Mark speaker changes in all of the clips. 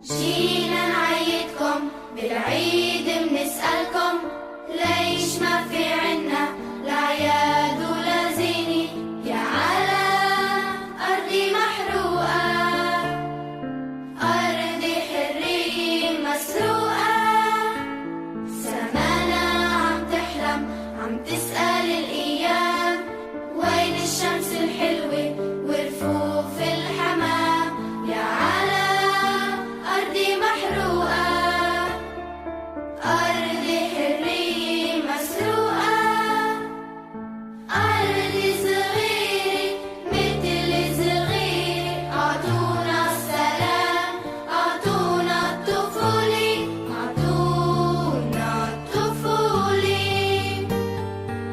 Speaker 1: جينا نعيدكم بالعيد بنسألكم ليش ما في عنا لعياد ولا زينة يا على أرضي محروقة، أرضي حرية مسروقة، سمانا عم تحلم عم تسأل الأيام وين الشمس الحلوة ورفوف الحمام يا على أرضي محروقة، أرضي حرية مسروقة، أرضي صغيرة مثل صغيرة، أعطونا السلام أعطونا الطفولة، أعطونا الطفولة،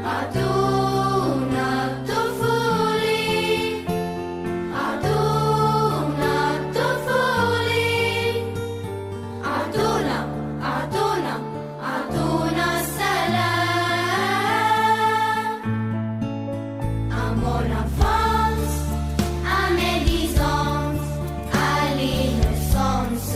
Speaker 1: أعطونا الطفولة، أعطونا الطفولة، أعطونا أعطونا السلام. À mon enfance, à mes 10 ans, à l'innocence.